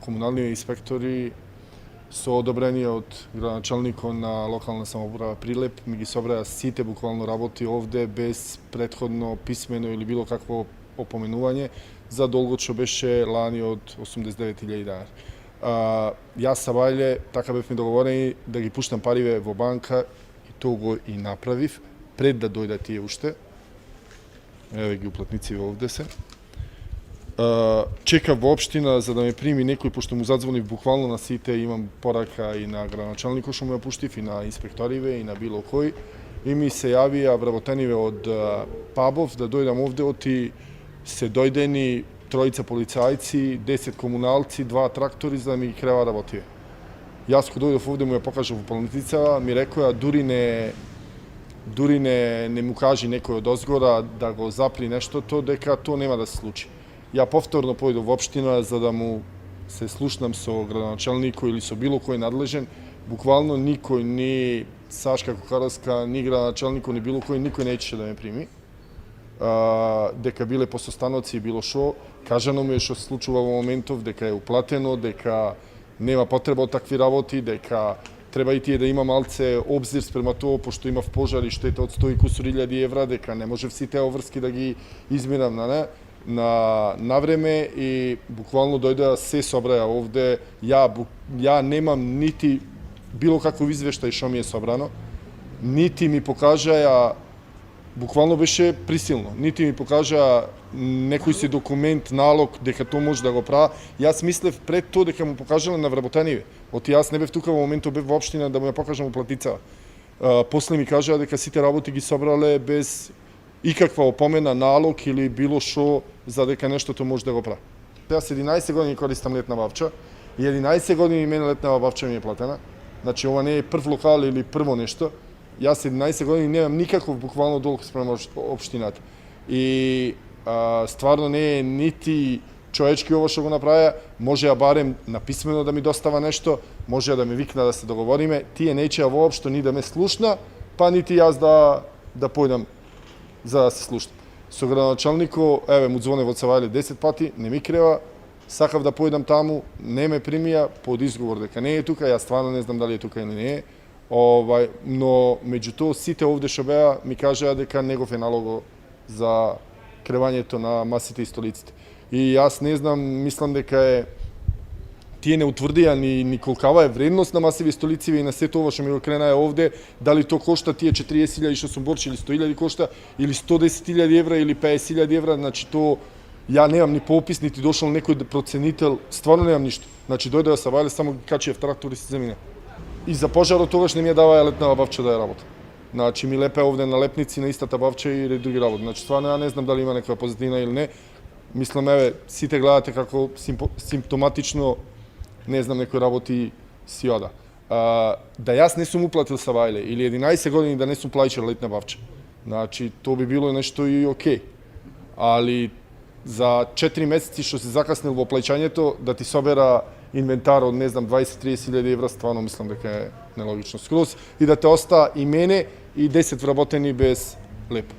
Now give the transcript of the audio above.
Комунални инспектори со одобрение од градоначалникот на локална самоуправа Прилеп ми ги собраа сите буквално работи овде без претходно писмено или било какво опоменување за долгот што беше лани од 89.000 денари. Јас са Бајле така бевме договорени да ги пуштам париве во банка и тоа го и направив пред да дојдат тие уште. Еве ги уплатници овде се. Чекав во општина за да ме прими некој, пошто му задзвонив буквално на сите, имам порака и на градоначалникот што му ја пуштив, и на инспекториве, и на било кој. И ми се јавија вработениве од пабов да дојдам овде, оти се дојдени тројца полицајци, 10 комуналци, 2 трактори за да ми ги крева работиве. Јас кога дојдов овде му ја покажав уплатницава, ми рекоа дури не му кажи некој од озгора да го запли нештото, дека тоа нема да се случи. Ја повторно појдов во општина за да му се слушнам со градоначалникот или со било кој надлежен. Буквално никој, ни Сашка Кукаровска, ни градоначалникот, ни било кој, никој неće да ме прими. Дека биле посостаноци и било шо, кажано ми е што се случува во моментов, дека е уплатено, дека нема потреба од такви работи, дека треба и тие да има малце обзир спрема тоа, пошто имав пожар и штета од 100 и кусур илјади евра, дека не може сите оврски да ги измирам на време, и буквално дојдоа се собраја овде. Ја немам нити било каков извештај што ми е собрано, нити ми покажаја, буквално беше присилно, нити ми покажа некој си документ, налог, дека тоа може да го прави. Јас мислев пред тоа дека му покажале на вработениве. Оти јас не бев тука во моментот, бев во општина да му ја покажам уплатицава. После ми кажаа дека сите работи ги собрале без икаква опомена, налог или било шо за дека нештото може да го прави. Јас 11 години користам летна бавча и 11 години мене летна бавча ми е платена. Значи ова не е прв локал или прво нешто. Јас 11 години немам никаков буквално долг спрема општината. И стварно не е нити човечки ово што го направија, можеа барем написмено да ми достава нешто, можеа да ме викна да се договориме, тие неќеа воопшто ни да ме слушна, па нити јас да појдам за да се слушам. Со градоначалникот, еве, му звоне во Цавајле 10 пати, не ми крева, сакав да појдам таму, не ме примија, под изговор дека не е тука, јас стварно не знам дали е тука или не е. Но меѓутоа сите овде што беа ми кажаа дека негов е налого за кревањето на масите и столиците. И јас не знам, мислам дека е тие не утврдија ни колкава е вредност на масиви столициве и на сето ова што ми го кренаа овде, дали то кошта тие 40.000 што сум борчи, или 100.000 кошта, или 110.000 евра, или 50.000 евра, значи то ја немам ни попис, нити дошол некој проценител, стварно немам ништо. Значи дојдоа са Бајле, само ги качиев трактор и се замине. И за пожарот тогаш не ми ја даваја летнава бавча да ја работа. Значи ми лепеа овде на лепници на истата бавча и други работи. Значи стварно ја не знам дали има некоја позитивна или не. Мислам, еве, сите гледате како симптоматично, не знам, некои работи си ода. Да јас не сум уплатил са Бајле или 11 години да не сум плаќал летна бавча, значи тоа би било нешто и окей. Али за 4 месеци што се закаснил во плаќањето, да ти собера инвентар од, не знам, 20-30.000 евра, стварно мислам дека е нелогично скроз, и да те оста и мене и 10 вработени без леп.